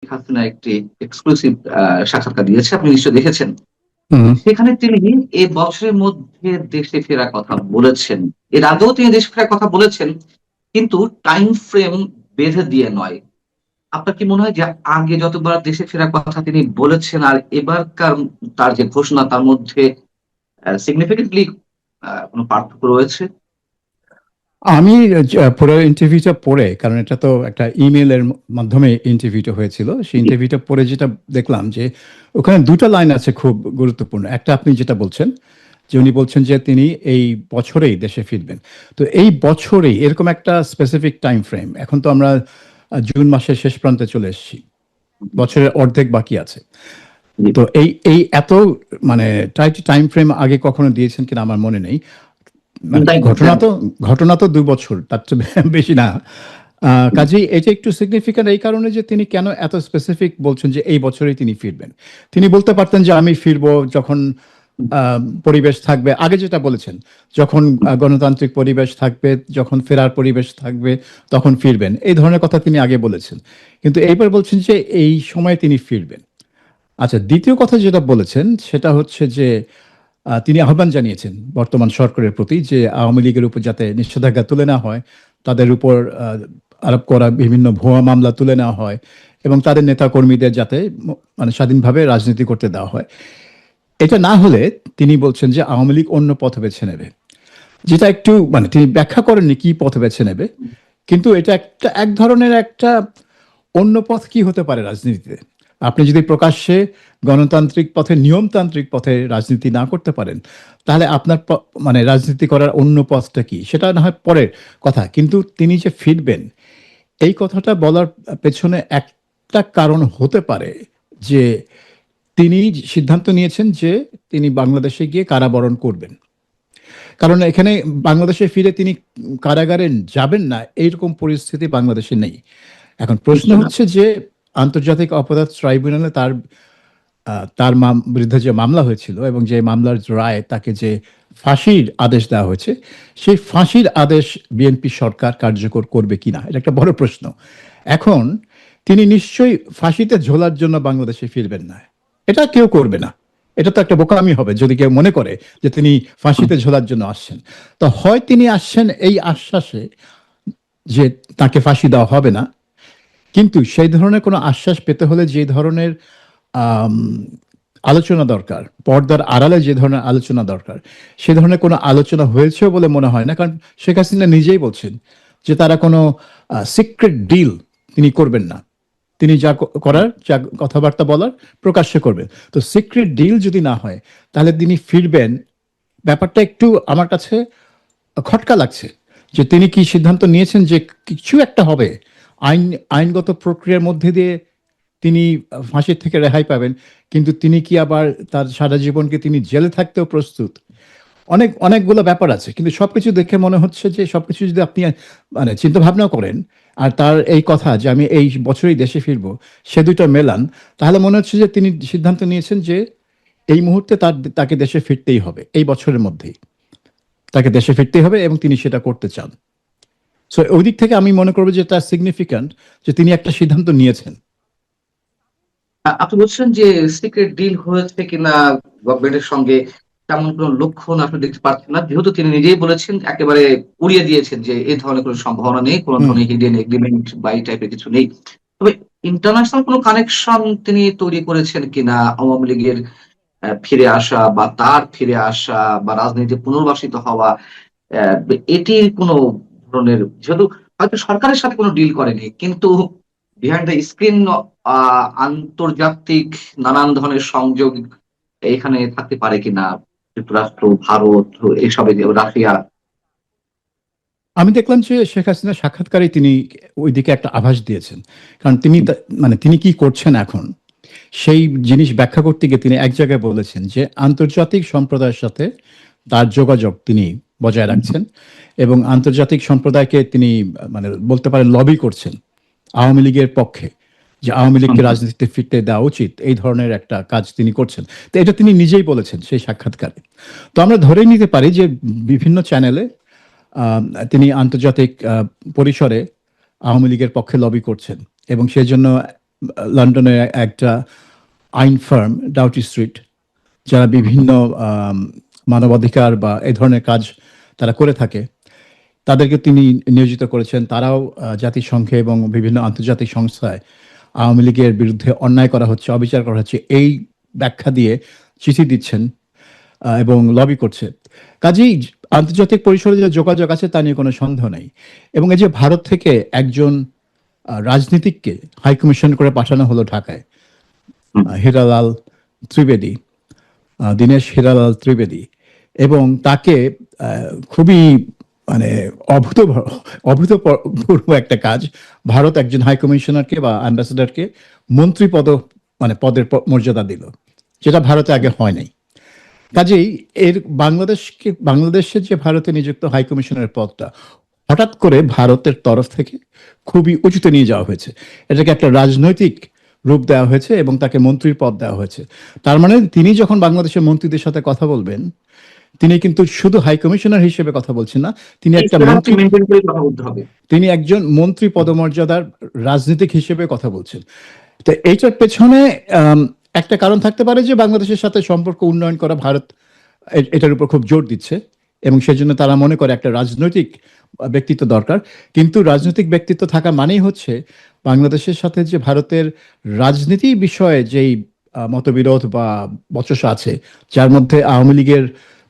হাসিনা একটি এক্সক্লুসিভ সাক্ষাৎকার দিয়েছে। আপনি নিশ্চয়ই দেখেছেন। হুম। সেখানে তিনি এই বছরের মধ্যে দেশে ফেরার কথা বলেছেন। এর আগেও তিনি দেশে ফেরার কথা বলেছেন, কিন্তু টাইম ফ্রেম বেঁধে দিয়ে নয়। আপনার কি মনে হয় যে আগে যতবার দেশে ফেরার কথা তিনি বলেছেন আর এবারকার তার যে ঘোষণা তার মধ্যে সিগনিফিকেন্টলি কোনো পার্থক্য রয়েছে? আমি পুরো ইন্টারভিউটা পড়ে, কারণ এটা তো একটা ইমেলের মাধ্যমে ইন্টারভিউটা হয়েছিল, সেই জি, ইন্টারভিউটা পড়ে যেটা দেখলাম যে ওখানে দুটো লাইন আছে খুব গুরুত্বপূর্ণ। একটা আপনি যেটা বলছেন যে উনি বলছেন যে তিনি এই বছরেই দেশে ফিরবেন। তো এই বছরেই এরকম একটা স্পেসিফিক টাইম ফ্রেম, এখন তো আমরা জুন মাসের শেষ প্রান্তে চলে এসেছি, বছরের অর্ধেক বাকি আছে। জি। তো এই এই এত মানে টাইট টাইম ফ্রেম আগে কখনো দিয়েছেন কিনা আমার মনে নেই। মানে তাই না? ঘটনা তো 2 বছর, তার চেয়ে বেশি না। কাজেই এটা একটু সিগনিফিক্যান্ট এই কারণে যে তিনি কেন এত স্পেসিফিক বলছেন যে এই বছরেই তিনি ফিরবেন। তিনি বলতে পারতেন যে আমি ফিরবো যখন পরিবেশ থাকবে, আগে যেটা বলেছেন, যখন গণতান্ত্রিক পরিবেশ থাকবে, যখন ফেরার পরিবেশ থাকবে তখন ফিরবেন, এই ধরনের কথা তিনি আগে বলেছেন। কিন্তু এইবার বলছেন যে এই সময়ে তিনি ফিরবেন। আচ্ছা, দ্বিতীয় কথা যেটা বলেছেন সেটা হচ্ছে যে তিনি আহ্বান জানিয়েছেন বর্তমান সরকারের প্রতি যে আওয়ামী লীগের উপর যাতে নিষেধাজ্ঞা তুলে নেওয়া হয়, তাদের উপর আরোপ করা বিভিন্ন ভুয়া মামলা তুলে নেওয়া হয়, এবং তাদের নেতা কর্মীদের যাতে মানে স্বাধীনভাবে রাজনীতি করতে দেওয়া হয়। এটা না হলে তিনি বলছেন যে আওয়ামী লীগ অন্য পথ বেছে নেবে, যেটা একটু মানে তিনি ব্যাখ্যা করেননি কি পথ বেছে নেবে। কিন্তু এটা একটা এক ধরনের একটা অন্য পথ কি হতে পারে রাজনীতিতে। আপনি যদি প্রকাশ্যে গণতান্ত্রিক পথে, নিয়মতান্ত্রিক পথে রাজনীতি না করতে পারেন, তাহলে আপনার মানে রাজনীতি করার অন্য পথটা কি, সেটা না হয় পরের কথা। কিন্তু তিনি যে ফিরবেন, এই কথাটা বলার পেছনে একটা কারণ হতে পারে যে তিনি সিদ্ধান্ত নিয়েছেন যে তিনি বাংলাদেশে গিয়ে কারাবরণ করবেন। কারণ এখানে বাংলাদেশে ফিরে তিনি কারাগারে যাবেন না এইরকম পরিস্থিতি বাংলাদেশে নেই। এখন প্রশ্ন নিশ্চয়ই না। হচ্ছে যে আন্তর্জাতিক অপরাধ ট্রাইব্যুনালে তার তার বিরুদ্ধে যে মামলা হয়েছিল এবং যে মামলার রায় তাকে যে ফাঁসির আদেশ দেওয়া হয়েছে, সেই ফাঁসির আদেশ বিএনপি সরকার কার্যকর করবে কিনা, এটা একটা বড় প্রশ্ন। এখন তিনি নিশ্চয়ই ফাঁসিতে ঝোলার জন্য বাংলাদেশে ফিরবেন না, এটা কেউ করবে না। এটা তো একটা বোকামি হবে যদি কেউ মনে করে যে তিনি ফাঁসিতে ঝোলার জন্য আসছেন। তো হয় তিনি আসছেন এই আশ্বাসে যে তাকে ফাঁসি দেওয়া হবে না, কিন্তু সেই ধরনের কোনো আশ্বাস পেতে হলে যে ধরনের আম, আলোচনা দরকার, পর্দার আড়ালে যে ধরনের আলোচনা দরকার, সে ধরনের কোনো আলোচনা হয়েছে বলে মনে হয় না। কারণ শেখ হাসিনা নিজেই বলছেন যে তারা কোনো সিক্রেট ডিল তিনি করবেন না, তিনি যা করার, যা কথাবার্তা বলার প্রকাশ্যে করবেন। তো সিক্রেট ডিল যদি না হয়, তাহলে তিনি ফিরবেন, ব্যাপারটা একটু আমার কাছে খটকা লাগছে। যে তিনি কি সিদ্ধান্ত নিয়েছেন যে কিছু একটা হবে, আইন আইনগত প্রক্রিয়ার মধ্যে দিয়ে তিনি ফাঁসির থেকে রেহাই পাবেন, কিন্তু তিনি কি আবার তার সারা জীবনকে তিনি জেলে থাকতেও প্রস্তুত? অনেকগুলো ব্যাপার আছে, কিন্তু সবকিছু দেখে মনে হচ্ছে যে সবকিছু যদি আপনি মানে চিন্তা ভাবনা করেন, আর তার এই কথা যে আমি এই বছরই দেশে ফিরবো, সে দুটো মেলান, তাহলে মনে হচ্ছে যে তিনি সিদ্ধান্ত নিয়েছেন যে এই মুহূর্তে তাকে দেশে ফিরতেই হবে, এই বছরের মধ্যেই তাকে দেশে ফিরতেই হবে, এবং তিনি সেটা করতে চান। সো ওই দিক থেকে আমি মনে করবো যে এটা সিগনিফিক্যান্ট যে তিনি একটা সিদ্ধান্ত নিয়েছেন। আপনি বলছেন যে সিক্রেট ডিল হয়েছে কিনা গভর্নমেন্টের সঙ্গে, তেমন কোনো লক্ষণ আপনি দেখতে পাচ্ছেন না, যেহেতু তিনি নিজেই বলেছেন, একেবারে উড়িয়ে দিয়েছেন যে এই ধরনের কোনো সম্ভাবনা নেই, কোনো হুম। ধরনের হিডেন এগ্রিমেন্ট বা এই টাইপের কিছু নেই। তবে ইন্টারন্যাশনাল কোনো কানেকশন তিনি তৈরি করেছেন কিনা আওয়ামী লীগের ফিরে আসা বা তার ফিরে আসা বা রাজনীতি পুনর্বাসিত হওয়া, এটির কোনো ধরনের, যেহেতু হয়তো সরকারের সাথে কোনো ডিল করেনি, কিন্তু বিহাইন্ড দ্য স্ক্রিন আন্তর্জাতিক নানান ধরনের সংযোগ এখানে থাকতে পারে কিনা? যুক্তরাষ্ট্র, ভারত, এসবে যে রাশিয়া। আমি দেখলাম যে শেখ হাসিনা সাক্ষাৎকারে তিনি ওইদিকে একটা আভাস দিয়েছেন। কারণ তিনি মানে তিনি কি করছেন এখন, সেই জিনিস ব্যাখ্যা করতে গিয়ে তিনি এক জায়গায় বলেছেন যে আন্তর্জাতিক সম্প্রদায়ের সাথে তার যোগাযোগ তিনি বজায় রাখছেন, এবং আন্তর্জাতিক সম্প্রদায়কে তিনি মানে বলতে পারেন লবি করছেন আওয়ামী লীগের পক্ষে, যে আওয়ামী লীগকে রাজনীতিতে ফিরতে দেওয়া উচিত, এই ধরনের একটা কাজ তিনি করছেন। তো এটা তিনি নিজেই বলেছেন সেই সাক্ষাৎকারে। তো আমরা ধরেই নিতে পারি যে বিভিন্ন চ্যানেলে আহ, তিনি আন্তর্জাতিক পরিসরে আওয়ামী লীগের পক্ষে লবি করছেন, এবং সেজন্য লন্ডনে একটা আইন ফার্ম ডাউটি স্ট্রিট, যারা বিভিন্ন মানবাধিকার বা এই ধরনের কাজ তারা করে থাকে, তাদেরকে তিনি নিয়োজিত করেছেন। তারাও জাতিসংঘে এবং বিভিন্ন আন্তর্জাতিক সংস্থায় আওয়ামী লীগের বিরুদ্ধে অন্যায় করা হচ্ছে, অবিচার করা হচ্ছে, এই ব্যাখ্যা দিয়ে চিঠি দিচ্ছেন এবং লবি করছে। কাজেই আন্তর্জাতিক পরিসরে যে যোগাযোগ আছে তা নিয়ে কোনো সন্দেহ নেই। এবং এই যে ভারত থেকে একজন রাজনীতিককে হাইকমিশন করে পাঠানো হলো ঢাকায়, হীরালাল ত্রিবেদী, দীনেশ হীরালাল ত্রিবেদী, এবং তাকে খুবই মানে অভূতপূর্ব একটা কাজ, ভারত একজন হাই কমিশনারকে বা অ্যাম্বাসেডারকে মন্ত্রী পদের মর্যাদা দিল, যেটা ভারতে আগে হয় নাই। কাজেই এর বাংলাদেশের যে ভারতে নিযুক্ত হাই কমিশনারের পদটা হঠাৎ করে ভারতের তরফ থেকে খুবই উঁচুতে নিয়ে যাওয়া হয়েছে। এটাকে একটা রাজনৈতিক রূপ দেওয়া হয়েছে এবং তাকে মন্ত্রীর পদ দেওয়া হয়েছে। তার মানে তিনি যখন বাংলাদেশের মন্ত্রীদের সাথে কথা বলবেন, তিনি কিন্তু শুধু হাই কমিশনার হিসেবে কথা বলছেন না, তিনি একটা মন্ত্রী, তিনি একজন মন্ত্রী পদমর্যাদার রাজনীতিক হিসেবে কথা বলছেন। তো এইটার পেছনে একটা কারণ থাকতে পারে যে বাংলাদেশের সাথে সম্পর্ক উন্নয়ন করা ভারত এটার উপর খুব জোর দিচ্ছে এবং সেজন্য তারা মনে করে একটা রাজনৈতিক ব্যক্তিত্ব দরকার। কিন্তু রাজনৈতিক ব্যক্তিত্ব থাকা মানেই হচ্ছে বাংলাদেশের সাথে যে ভারতের রাজনীতি বিষয়ে যেই মতবিরোধ বা বচসা আছে, যার মধ্যে আওয়ামী লীগের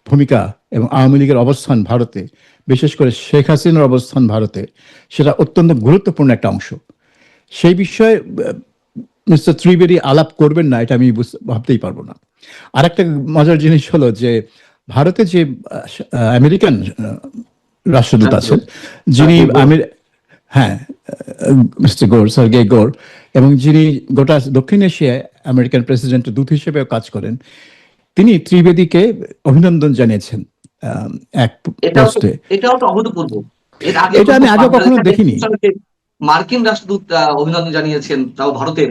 ভূমিকা এবং আওয়ামী লীগের অবস্থান ভারতে, বিশেষ করে শেখ হাসিনার অবস্থান ভারতে, সেটা অত্যন্ত গুরুত্বপূর্ণ একটা অংশ। সেই বিষয়ে মিস্টার ত্রিবেদী আলাপ করবেন না, এটা আমি ভাবতেই পারবো না। আর একটা মজার জিনিস হলো যে ভারতে যে আমেরিকান রাষ্ট্রদূত আছেন, যিনি হ্যাঁ, মিস্টার গোর, সার্গেই গোর, এবং যিনি গোটা দক্ষিণ এশিয়ায় আমেরিকান প্রেসিডেন্টের দূত হিসেবেও কাজ করেন, তিনি ত্রিবেদীকে অভিনন্দন জানিয়েছেন এক পোস্টে। এটাও তো অভূতপূর্ব। এটা আমি আগে কখনো দেখিনি। মার্কিন রাষ্ট্রদূত অভিনন্দন জানিয়েছেন, তাও ভারতের,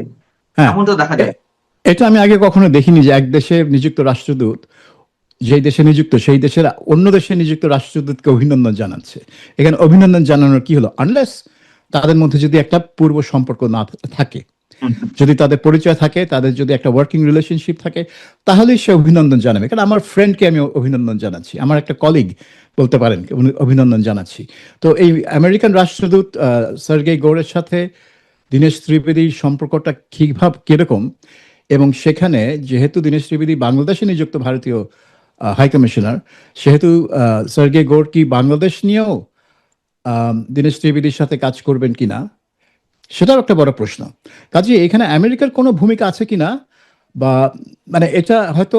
হ্যাঁ, এমনটা দেখা যায়। এটা আমি আগে কখনো দেখিনি যে এক দেশে নিযুক্ত রাষ্ট্রদূত যেই দেশে নিযুক্ত সেই দেশের অন্য দেশে নিযুক্ত রাষ্ট্রদূতকে অভিনন্দন জানাচ্ছে। এখানে অভিনন্দন জানানোর কি হলো? আনলেস তাদের মধ্যে যদি একটা পূর্ব সম্পর্ক না থাকে, যদি তাদের পরিচয় থাকে, তাদের যদি একটা ওয়ার্কিং রিলেশনশিপ থাকে, তাহলেই সে অভিনন্দন জানাবে। কারণ আমার ফ্রেন্ডকে আমি অভিনন্দন জানাচ্ছি, আমার একটা কলিগ বলতে পারেন অভিনন্দন জানাচ্ছি। তো এই আমেরিকান রাষ্ট্রদূত সার্গেই গোরের সাথে দীনেশ ত্রিবেদীর সম্পর্কটা কিরকম, এবং সেখানে যেহেতু দীনেশ ত্রিবেদী বাংলাদেশে নিযুক্ত ভারতীয় হাই কমিশনার, সেহেতু সার্গেই গোর কি বাংলাদেশ নিয়েও দীনেশ ত্রিবেদীর সাথে কাজ করবেন কিনা, সেটাও একটা বড় প্রশ্ন। কাজে এখানে আমেরিকার কোনো ভূমিকা আছে কিনা, বা মানে এটা হয়তো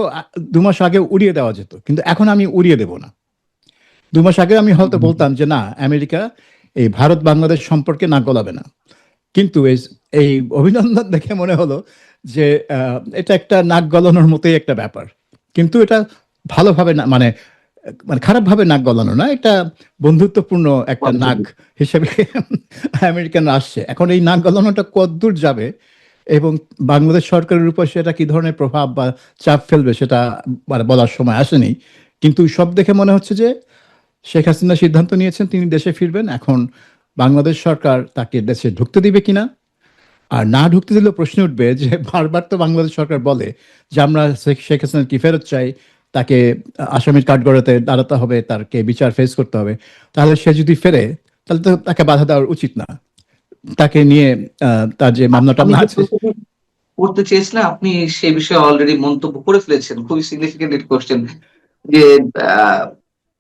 2 মাস আগে উড়িয়ে দেওয়া যেত, কিন্তু এখন আমি উড়িয়ে দেব না। 2 মাস আগে আমি হয়তো বলতাম যে না, আমেরিকা এই ভারত বাংলাদেশ সম্পর্কে নাক গলাবে না, কিন্তু এই অভিনন্দন দেখে মনে হলো যে এটা একটা নাক গলানোর মতোই একটা ব্যাপার। কিন্তু এটা ভালোভাবে না, মানে খারাপভাবে নাক গলানো না, এটা বন্ধুত্বপূর্ণ একটা নাক হিসেবে আমেরিকান আসছে। এখন এই নাক গলানোটা কতদূর যাবে এবং বাংলাদেশ সরকারের উপর সেটা কি ধরনের প্রভাব বা চাপ ফেলবে, সেটা বলার সময় আসেনি। কিন্তু সব দেখে মনে হচ্ছে যে শেখ হাসিনা সিদ্ধান্ত নিয়েছেন তিনি দেশে ফিরবেন। এখন বাংলাদেশ সরকার তাকে দেশে ঢুকতে দিবে কিনা, আর না ঢুকতে দিলেও প্রশ্ন উঠবে যে বারবার তো বাংলাদেশ সরকার বলে যে আমরা শেখ হাসিনা কি ফেরত চাই, তাকে আসামির কাঠগড়াতে দাঁড়াতে হবে, তাকে বিচার ফেস করতে হবে। তাহলে সে যদি ফেরে, তাহলে তো তাকে বাধা দেওয়া উচিত না, তাকে নিয়ে তার যে মামলাটা আছে। করতে চেয়েছিলাম, আপনি সে বিষয়ে অলরেডি মন্তব্য করে ফেলেছেন। খুবই সিগনিফিকেন্ট কোশ্চেন যে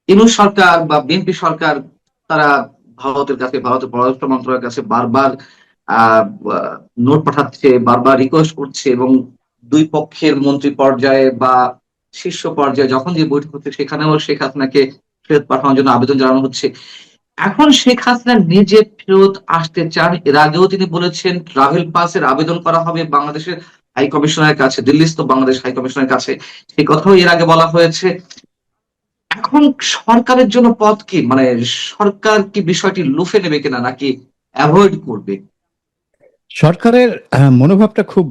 ইউনূস সরকার বা বিএনপি সরকার তারা ভারতের পররাষ্ট্র মন্ত্রণালয়ের কাছে বারবার নোট পাঠাচ্ছে, বারবার রিকোয়েস্ট করছে, এবং দুই পক্ষের মন্ত্রী পর্যায়ে বা শীর্ষ পর্যায়ে যখন যে বৈঠক হচ্ছে সেখানেও শেখ হাসিনাকে ফেরত পাঠানোর জন্য আবেদন জানানো হচ্ছে। এখন শেখ হাসিনা নিজে ফেরত আসতে চান। এর আগেও তিনি বলেছেন ট্রাভেল পাসের আবেদন করা হবে বাংলাদেশের হাই কমিশনের কাছে, দিল্লিস্থ বাংলাদেশ হাই কমিশনের কাছে, সেই কথাও এর আগে বলা হয়েছে। এখন সরকারের জন্য পথ কি, মানে সরকার কি বিষয়টি লুফে নেবে কিনা নাকি অ্যাভয়েড করবে? সরকারের মনোভাবটা খুব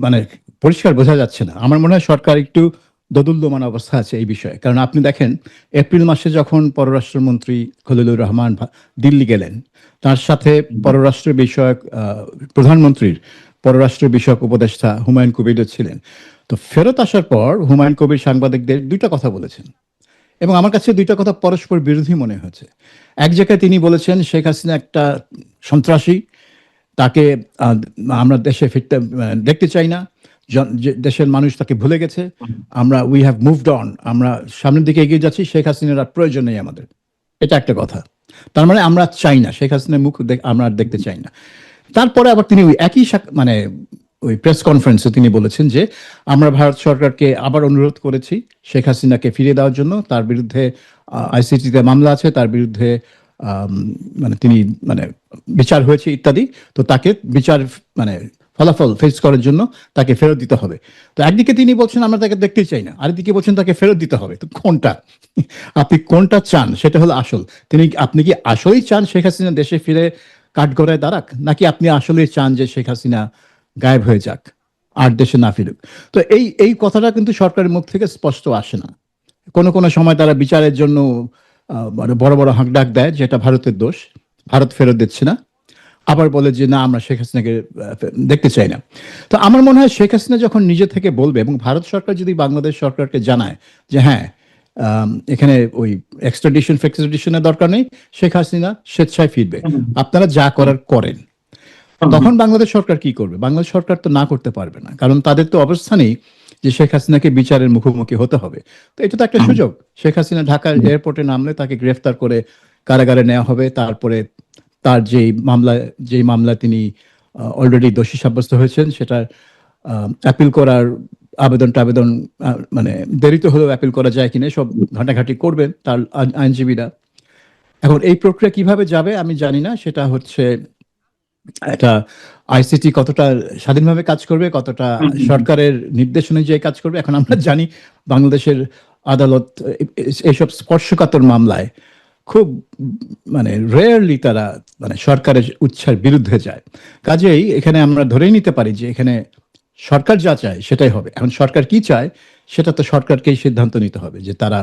মানে পরিষ্কার বোঝা যাচ্ছে না। আমার মনে হয় সরকার একটু দোদুল্যমান অবস্থা আছে এই বিষয়ে। কারণ আপনি দেখেন, এপ্রিল মাসে যখন পররাষ্ট্রমন্ত্রী খলিলুর রহমান দিল্লি গেলেন, তার সাথে পররাষ্ট্র বিষয়ক প্রধানমন্ত্রীর পররাষ্ট্র বিষয়ক উপদেষ্টা হুমায়ুন কবিরও ছিলেন। তো ফেরত আসার পর হুমায়ুন কবির সাংবাদিকদের দুইটা কথা বলেছেন, এবং আমার কাছে দুইটা কথা পরস্পর বিরোধী মনে হয়েছে। এক জায়গায় তিনি বলেছেন শেখ হাসিনা একটা সন্ত্রাসী, তাকে আহ, আমরা দেশে ফিরতে দেখতে চাই না, দেশের মানুষ তাকে ভুলে গেছে, আমরা উই হ্যাভ মুভড অন, আমরা সামনের দিকে এগিয়ে যাচ্ছি, শেখ হাসিনার আর প্রয়োজন নেই আমাদের। এটা একটা কথা। তার মানে আমরা চাই না শেখ হাসিনার মুখ আমরা আর দেখতে চাই না। তারপরে আবার তিনি ওই একই মানে ওই প্রেস কনফারেন্সে তিনি বলেছেন যে আমরা ভারত সরকারকে আবার অনুরোধ করেছি শেখ হাসিনাকে ফিরিয়ে দেওয়ার জন্য, তার বিরুদ্ধে আইসিটিতে মামলা আছে, তার বিরুদ্ধে মানে তিনি মানে বিচার হয়েছে ইত্যাদি, তো তাকে বিচার মানে ফলাফল ফেস করার জন্য তাকে ফেরত দিতে হবে। তো একদিকে তিনি বলছেন আমরা তাকে দেখতেই চাই না, আরেকদিকে বলছেন তাকে ফেরত দিতে হবে। তো কোনটা আপনি কোনটা চান সেটা হলো আসল। আপনি কি আসলেই চান শেখ হাসিনা দেশে ফিরে কাঠগড়ায় দাঁড়াক, নাকি আপনি আসলেই চান যে শেখ হাসিনা গায়েব হয়ে যাক আর দেশে না ফিরুক? তো এই এই কথাটা কিন্তু সরকারের মুখ থেকে স্পষ্ট আসে না। কোনো কোনো সময় তারা বিচারের জন্য মানে বড় বড় হাঁকডাক দেয়, যেটা ভারতের দোষ, ভারত ফেরত দিচ্ছে না। আবার বলে যে না আমরা শেখ হাসিনাকে দেখতে চাই না। তো আমার মনে হয় শেখ হাসিনা যখন নিজে থেকে বলবে, এবং ভারত সরকার যদি বাংলাদেশ সরকারকে জানায় যে হ্যাঁ এখানে ওই এক্সট্রাডিশন ফেক্সট্রাডিশনের দরকার নেই, শেখ হাসিনা স্বেচ্ছায় ফিরবে, আপনারা যা করার করেন, তখন বাংলাদেশ সরকার কি করবে? বাংলাদেশ সরকার তো না করতে পারবে না, কারণ তাদের তো অবস্থানেই যে শেখ হাসিনাকে বিচারের মুখোমুখি হতে হবে। তো এটা তো একটা সুযোগ। শেখ হাসিনা ঢাকার এয়ারপোর্টে নামলে তাকে গ্রেফতার করে কারাগারে নেওয়া হবে, তারপরে তার যেই মামলা তিনি অলরেডি দোষী সাব্যস্ত হয়েছেন সেটার অ্যাপিল করার আবেদন মানে দেরিতে হলেও অ্যাপিল করা যায় কিনা সব ঘাটাঘাটি করবেন তার আইনজীবীরা। এখন এই প্রক্রিয়া কিভাবে যাবে আমি জানি না, সেটা হচ্ছে এটা আইসিটি কতটা স্বাধীনভাবে কাজ করবে, কতটা সরকারের নির্দেশ অনুযায়ী কাজ করবে। এখন আমরা জানি বাংলাদেশের আদালত এইসব স্পর্শকাতর মামলায় খুব মানে রেয়ারলি তারা মানে সরকারের উচ্ছার বিরুদ্ধে যায়। কাজেই এখানে আমরা ধরেই নিতে পারি যে এখানে সরকার যা চায় সেটাই হবে। এখন সরকার কি চায় সেটা তো সরকারকেই সিদ্ধান্ত নিতে হবে যে তারা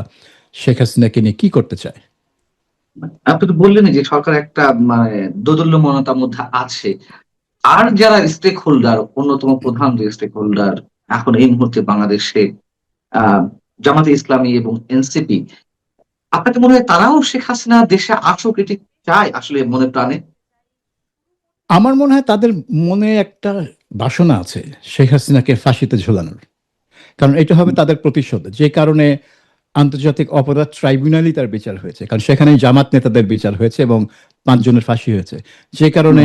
শেখ হাসিনাকে নিয়ে কি করতে চায়। আপনি তো বললেন যে সরকার একটা মানে দোদুল্যমানতার মধ্যে আছে। আর যারা স্টেক হোল্ডার, অন্যতম প্রধান যে স্টেক হোল্ডার এখন এই মুহূর্তে বাংলাদেশে জামাতে ইসলামী এবং এনসিপি, আপনাকে মনে হয় তারাও শেখ হাসিনা দেশে আসুক এটি চায় আসলে মনে প্রাণে? আমার মনে হয় তাদের মনে একটা বাসনা আছে শেখ হাসিনাকে ফাঁসিতে ঝোলানোর, কারণ এটা হবে তাদের প্রতিশোধ। যে কারণে আন্তর্জাতিক অপরাধ ট্রাইব্যুনালই তার বিচার হয়েছে, কারণ সেখানে জামাত নেতাদের বিচার হয়েছে এবং 5 জনের ফাঁসি হয়েছে। যে কারণে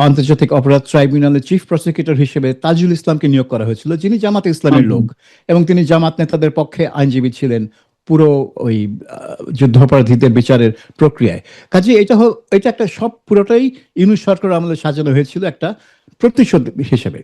আন্তর্জাতিক অপরাধ ট্রাইব্যুনালের চিফ প্রসিকিউটর হিসেবে তাজুল ইসলামকে নিয়োগ করা হয়েছিল, যিনি জামাত ইসলামের লোক, এবং তিনি জামাত নেতাদের পক্ষে আইনজীবী ছিলেন পুরো ওই যুদ্ধাপরাধীদের বিচারের প্রক্রিয়ায়। কাজে এটা একটা সব পুরোটাই ইউনূস সরকার আমলে সাজানো হয়েছিল একটা প্রতিশোধ হিসেবে।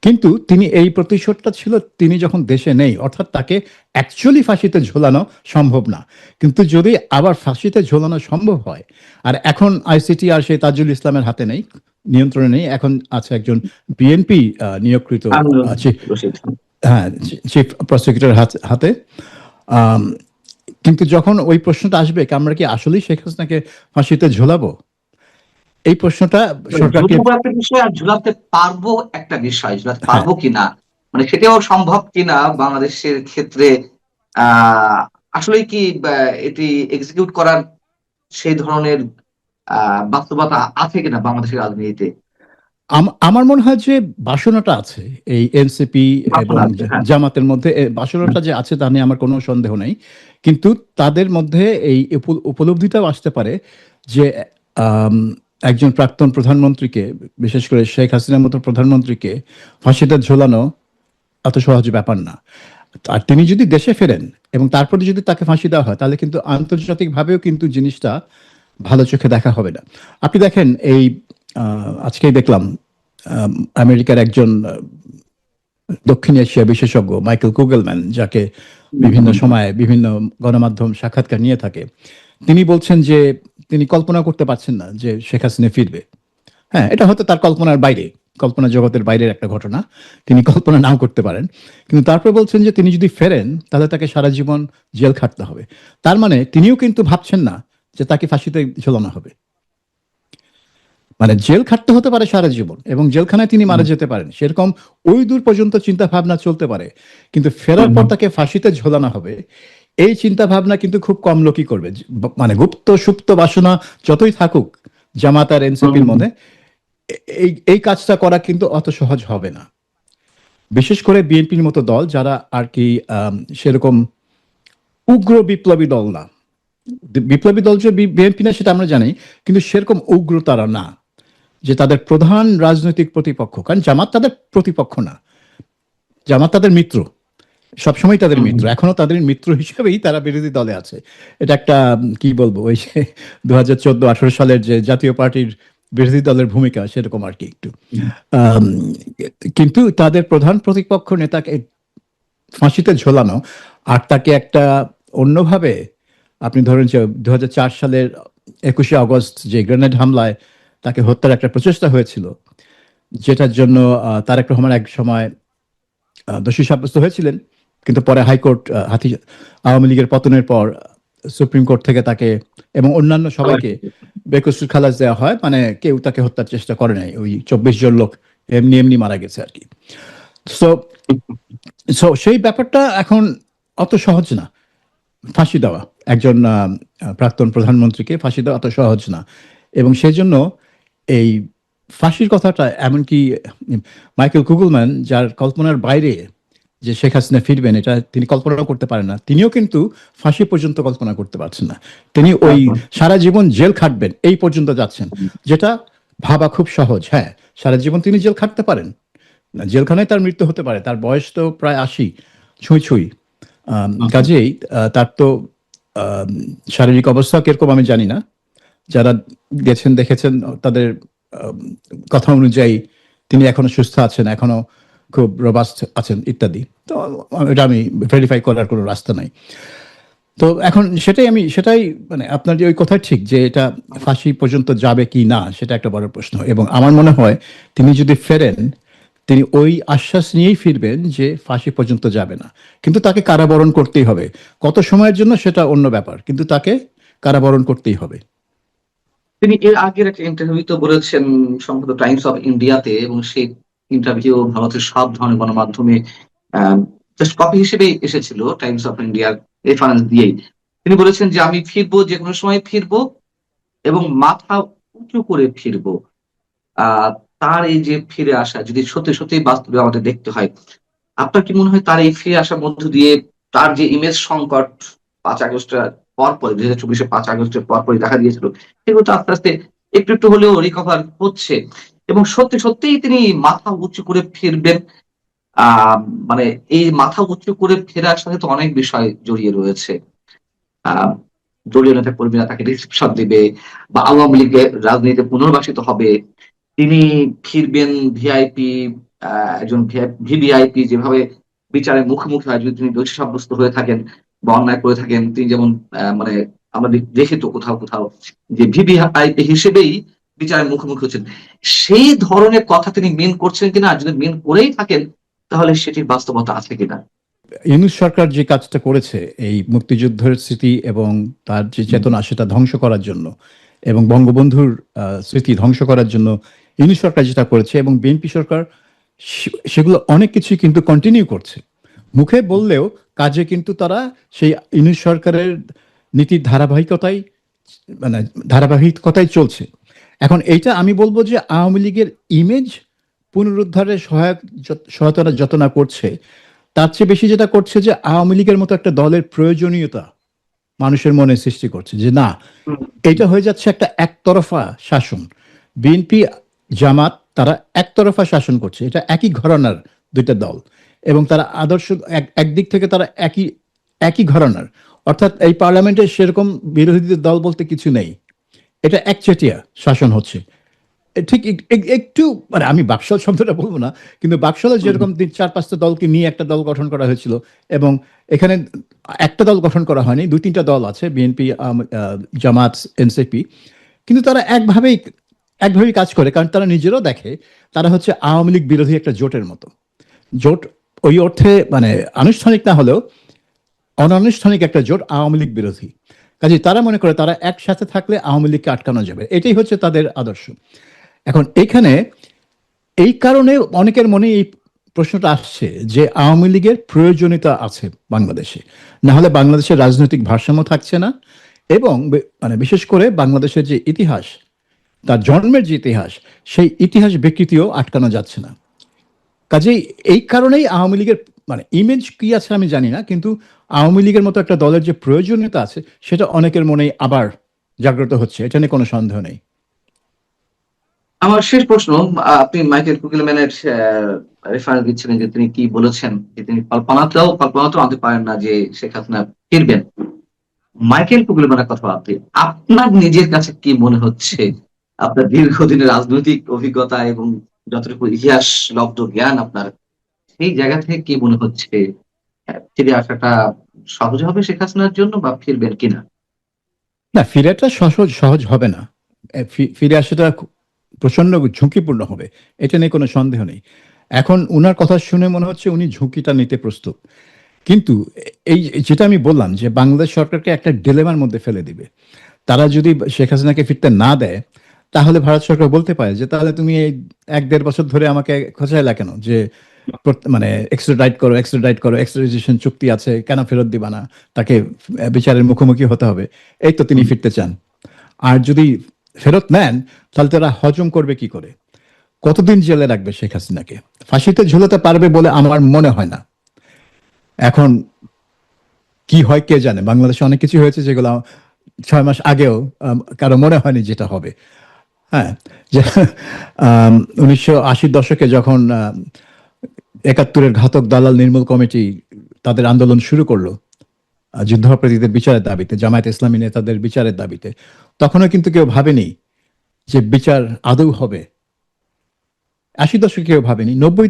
কিন্তু তিনি এই প্রতিশোধটা ছিল তিনি যখন দেশে নেই, অর্থাৎ তাকে অ্যাকচুয়ালি ফাঁসিতে ঝোলানো সম্ভব না। কিন্তু যদি আবার ফাঁসিতে ঝোলানো সম্ভব হয়, আর এখন আইসিটি আর সেই তাজুল ইসলামের হাতে নেই, নিয়ন্ত্রণে নেই, এখন আছে একজন বিএনপি নিয়োগকৃত হ্যাঁ চিফ প্রসিকিউটর হাতে। কিন্তু যখন ওই প্রশ্নটা আসবে আমরা কি আসলেই শেখ হাসিনাকে ফাঁসিতে ঝোলাবো, এই প্রশ্নটা সরকারকে বিষয়, আর ঝুলাতে পারবো একটা বিষয়, ঝুলাতে পারবো কিনা মানে সেটাও সম্ভব কিনা বাংলাদেশের ক্ষেত্রে আসলে কি এটি এক্সিকিউট করার সেই ধরনের বাস্তবতা আছে কিনা বাংলাদেশের রাজনীতিতে? আমার মনে হয় যে বাসনাটা আছে এই এনসিপি এবং হ্যাঁ। জামাতের মধ্যে, বাসনাটা যে আছে তা নিয়ে আমার কোনো সন্দেহ নেই। কিন্তু তাদের মধ্যে এই উপলব্ধিটাও আসতে পারে যে একজন প্রাক্তন প্রধানমন্ত্রীকে, বিশেষ করে শেখ হাসিনার মতো প্রধানমন্ত্রীকে ফাঁসিতে ঝোলানো এত সহজ ব্যাপার না। আর তিনি যদি দেশে ফেরেন এবং তারপরে যদি তাকে ফাঁসি দেওয়া হয়, তাহলে কিন্তু আন্তর্জাতিকভাবেও কিন্তু জিনিসটা ভালো চোখে দেখা হবে না। আপনি দেখেন এই আজকেই দেখলাম আমেরিকার একজন দক্ষিণ এশিয়া বিশেষজ্ঞ মাইকেল কুগেলম্যান, যাকে বিভিন্ন সময়ে বিভিন্ন গণমাধ্যম সাক্ষাৎকার নিয়ে থাকে, তিনি বলছেন যে তিনি কল্পনা করতে পারছেন না যে শেখ হাসিনা ফিরবে। হ্যাঁ, এটা হয়তো তার কল্পনার বাইরে, কল্পনা জগতের বাইরের একটা ঘটনা, তিনি কল্পনা নাও করতে পারেন। কিন্তু তারপরে বলছেন যে তিনি যদি ফেরেন তাহলে তাকে সারা জীবন জেল খাটতে হবে। তার মানে তিনিও কিন্তু ভাবছেন না যে তাকে ফাঁসিতে ঝোলানো হবে। মানে জেল খাটতে হতে পারে সারা জীবন এবং জেলখানায় তিনি মারা যেতে পারেন, সেরকম ওই দূর পর্যন্ত চিন্তা ভাবনা চলতে পারে, কিন্তু ফেরার পর তাকে ফাঁসিতে ঝোলানো হবে, এই চিন্তা ভাবনা কিন্তু খুব কম লোকই করবে। মানে গুপ্ত সুপ্ত বাসনা যতই থাকুক জামাত আর এনসিপির মনে, এই এই কাজটা করা কিন্তু অত সহজ হবে না, বিশেষ করে বিএনপির মতো দল যারা আর কি সেরকম উগ্র বিপ্লবী দল না। বিপ্লবী দল যে বিএনপি না সেটা আমরা জানি, কিন্তু সেরকম উগ্র তারা না যে তাদের প্রধান রাজনৈতিক প্রতিপক্ষ, কারণ জামাত তাদের প্রতিপক্ষ না, জামাত তাদের মিত্র, সবসময় তাদের মিত্র, এখনো তাদের মিত্র হিসেবেই তারা বিরোধী দলে আছে। এটা একটা কি বলবো, ওই যে 2014-18 সালের যে জাতীয় পার্টির বিরোধী দলের ভূমিকা সেরকম আর কি একটু। আম, কিন্তু তাদের প্রধান প্রতিপক্ষ নেতাকে ফাঁসিতে ঝোলানো আর তাকে একটা অন্যভাবে, আপনি ধরেন যে 2004 সালের 21শে আগস্ট যে গ্রেনেড হামলায় তাকে হত্যার একটা প্রচেষ্টা হয়েছিল, যেটার জন্য তারেক রহমান এক সময় দোষী সাব্যস্ত হয়েছিলেন, কিন্তু পরে হাইকোর্ট আওয়ামী লীগের পতনের পর সুপ্রিম কোর্ট থেকে তাকে এবং অন্যান্য সবাইকে বেকসুর খালাস দেওয়া হয়, মানে কেউ তাকে হত্যার চেষ্টা করে নাই, ওই 24 জন লোক এমনি এমনি মারা গেছে আর কি। সো সো সেই ব্যাপারটা এখন অত সহজ না, ফাঁসি দেওয়া একজন প্রাক্তন প্রধানমন্ত্রীকে ফাঁসি দেওয়া অত সহজ না, এবং সেই জন্য এই ফাঁসির কথাটা, এমনকি মাইকেল কুগলম্যান যার কল্পনার বাইরে যে শেখ হাসিনা ফিরবেন এটা তিনি কল্পনাও করতে পারেন না, তিনিও কিন্তু ফাঁসি পর্যন্ত কল্পনা করতে পারছেন না। তিনি ওই সারা জীবন জেল খাটবেন এই পর্যন্ত যাচ্ছেন, যেটা ভাবা খুব সহজ। হ্যাঁ, সারা জীবন তিনি জেল খাটতে পারেন, জেলখানায় তার মৃত্যু হতে পারে, তার বয়স তো প্রায় 80 ছুঁই ছুঁই। কাজেই তার তো শারীরিক অবস্থা কিরকম আমি জানি না, যারা গেছেন দেখেছেন তাদের কথা অনুযায়ী তিনি এখনো সুস্থ আছেন, এখনো খুব রোবাস্ট আছেন ইত্যাদি। তো এটা আমি ভেরিফাই করার কোনো রাস্তা নাই। তো এখন সেটাই মানে আপনার যে ওই কথা ঠিক যে এটা ফাঁসি পর্যন্ত যাবে কি না সেটা একটা বড় প্রশ্ন, এবং আমার মনে হয় তিনি যদি ফেরেন তিনি ওই আশ্বাস নিয়েই ফিরবেন যে ফাঁসি পর্যন্ত যাবে না, কিন্তু তাকে কারাবরণ করতেই হবে। কত সময়ের জন্য সেটা অন্য ব্যাপার, কিন্তু তাকে কারাবরণ করতেই হবে। তিনি এর আগের একটা ইন্টারভিউতে বলেছেন সম্ভবত টাইমস অফ ইন্ডিয়াতে, এবং সেই ইন্টারভিউ ভারতের সব ধরনের গণমাধ্যমে জাস্ট কপি হিসেবে এসেছিল, টাইমস অফ ইন্ডিয়ার রেফারেন্স দিয়েই। তিনি বলেছেন যে আমি ফিরবো, যে কোনো সময় ফিরবো এবং মাথা উঁচু করে ফিরবো। আহ তার এই যে ফিরে আসা যদি সত্যি সত্যি বাস্তবে আমাদের দেখতে হয়, আপনার কি মনে হয় তার এই ফিরে আসার মধ্য দিয়ে তার যে ইমেজ সংকট 5 আগস্টের পরপরই, 2024-এর 5 আগস্টের পরপরই দেখা দিয়েছিল, সেগুলো তো আস্তে আস্তে একটু একটু হলেও রিকভার হচ্ছে, এবং সত্যি সত্যিই তিনি মাথা উঁচু করে ফিরবেন? আহ মানে এই মাথা উঁচু করে ফেরার সাথে তো অনেক বিষয় জড়িয়ে রয়েছে। আহ দলীয় নেতা কর্মীরা তাকে রিসেপশন দিবে, বা আওয়ামী লীগের রাজনীতিতে পুনর্বাসিত হবে, তিনি ফিরবেন ভিআইপি, একজন ভিভিআইপি যেভাবে বিচারের মুখোমুখি হয় যদি তিনি দোষী সাব্যস্ত হয়ে থাকেন বা অন্যায় করে থাকেন। তিনি যেমন মানে আমরা দেখি তো কোথাও কোথাও যে ভিভিআইপি হিসেবেই বিচারের মুখোমুখি হচ্ছেন, সেই ধরনের কথা তিনি মিন করছেন কিনা, আর যদি মিন করেই থাকেন তাহলে সেটির বাস্তবতা আছে কিনা? ইউনূস সরকার যে কাজটা করেছে এই মুক্তিযুদ্ধের স্মৃতি এবং তার যে চেতনা সেটা ধ্বংস করার জন্য, এবং বঙ্গবন্ধুর স্মৃতি ধ্বংস করার জন্য ইউনূস সরকার যেটা করেছে, এবং বিএনপি সরকার সেগুলো অনেক কিছুই কিন্তু কন্টিনিউ করছে, মুখে বললেও কাজে কিন্তু তারা সেই ইউনূস সরকারের নীতির ধারাবাহিকতাই চলছে। এখন এইটা আমি বলবো যে আওয়ামী লীগের ইমেজ পুনরুদ্ধারে সহায়তা যত না করছে, তার চেয়ে বেশি যেটা করছে যে আওয়ামী লীগের মতো একটা দলের প্রয়োজনীয়তা মানুষের মনে সৃষ্টি করছে, যে না, এটা হয়ে যাচ্ছে একটা একতরফা শাসন। বিএনপি জামাত তারা একতরফা শাসন করছে, এটা একই ঘরানার দুইটা দল, এবং তারা আদর্শ একদিক থেকে তারা একই ঘরানার, অর্থাৎ এই পার্লামেন্টে সেরকম বিরোধী দল বলতে কিছু নেই, এটা একচেটিয়া শাসন হচ্ছে। ঠিক একটু মানে আমি বাকশাল শব্দটা বলবো না, কিন্তু বাকশালে যেরকম 4-5টা দলকে নিয়ে একটা দল গঠন করা হয়েছিল, এবং এখানে একটা দল গঠন করা হয়নি, 2-3টা দল আছে, বিএনপি, জামাত, এনসিপি, কিন্তু তারা একভাবেই কাজ করে, কারণ তারা নিজেরাও দেখে তারা হচ্ছে আওয়ামী লীগ বিরোধী একটা জোটের মতো। জোট ওই অর্থে মানে আনুষ্ঠানিক না হলেও অনানুষ্ঠানিক একটা জোট আওয়ামী লীগ বিরোধী, কাজে তারা মনে করে তারা একসাথে থাকলে আওয়ামী লীগকে আটকানো যাবে, এটাই হচ্ছে তাদের আদর্শ। এখন এখানে এই কারণে অনেকের মনে এই প্রশ্নটা আসছে যে আওয়ামী লীগের প্রয়োজনীয়তা আছে বাংলাদেশে, না হলে বাংলাদেশের রাজনৈতিক ভারসাম্য থাকছে না, এবং মানে বিশেষ করে বাংলাদেশের যে ইতিহাস, তার জন্মের যে ইতিহাস, সেই ইতিহাস বিকৃতিও আটকানো যাচ্ছে না। কাজেই এই কারণেই আওয়ামী লীগের মানে ইমেজ কি আছে আমি জানি না, কিন্তু আওয়ামী লীগের মতো একটা দলের যে প্রয়োজনীয়তা আছে সেটা অনেকের মনেই আবার জাগ্রত হচ্ছে, এটা নিয়ে কোনো সন্দেহ নেই। আমার শেষ প্রশ্ন, আপনি মাইকেল কুগেলম্যানের রেফারেন্স দিচ্ছিলেন যে তিনি কি বলেছেন, যে তিনি কল্পনাতেও আনতে পারেন না যে শেখ হাসিনা ফিরবেন। মাইকেল কুগেলম্যানের কথা আপনি, আপনার নিজের কাছে কি মনে হচ্ছে, আপনার দীর্ঘদিনের রাজনৈতিক অভিজ্ঞতা এবং যতটুকু ইতিহাস লব্ধ জ্ঞান আপনার, সেই জায়গা থেকে কি মনে হচ্ছে, ফিরে আসাটা সহজ হবে শেখ হাসিনার জন্য, বা ফিরবেন কিনা? না, ফিরেটা সহজ সহজ হবে না। ফিরে আসাটা প্রচন্ড ঝুঁকিপূর্ণ হবে, এটা নিয়ে কোনো সন্দেহ নেই। এখন উনার কথা শুনে মনে হচ্ছে উনি ঝুঁকিটা নিতে প্রস্তুত, কিন্তু এই যেটা আমি বললাম যে বাংলাদেশ সরকারকে একটা ডিলেমার মধ্যে ফেলে দিবে। তারা যদি শেখ হাসিনাকে ফিরতে না দেয়, তাহলে ভারত সরকার বলতে পারে যে তাহলে তুমি এই 1-1.5 বছর ধরে আমাকে খোঁচাইলা কেন, যে মানে এক্সট্রাডাইট করো, এক্সট্রাডিশন চুক্তি আছে, কেন ফেরত দিবা না, তাকে বিচারের মুখোমুখি হতে হবে। এই তো তিনি ফিরতে চান। আর যদি ফেরত নেন, তাহলে তারা হজম করবে কি করে? কতদিন জেলে রাখবে শেখ হাসিনাকে? ফাঁসিতে ঝুলাতে পারবে বলে আমার মনে হয় না। এখন কি হয় কে জানে, বাংলাদেশে অনেক কিছু হয়েছে যেগুলো 6 মাস আগেও কারো মনে হয়নি যেটা হবে। হ্যাঁ, যে 1980-র দশকে যখন 71-এর ঘাতক দালাল নির্মূল কমিটি তাদের আন্দোলন শুরু করলো যুদ্ধাপরাধীদের বিচারের দাবিতে, জামায়াত ইসলামী নেতাদের বিচারের দাবিতে, তখনও কিন্তু কেউ ভাবেনি যে বিচার আদৌ হবে। 80 দশকে কেউ ভাবেনি, 90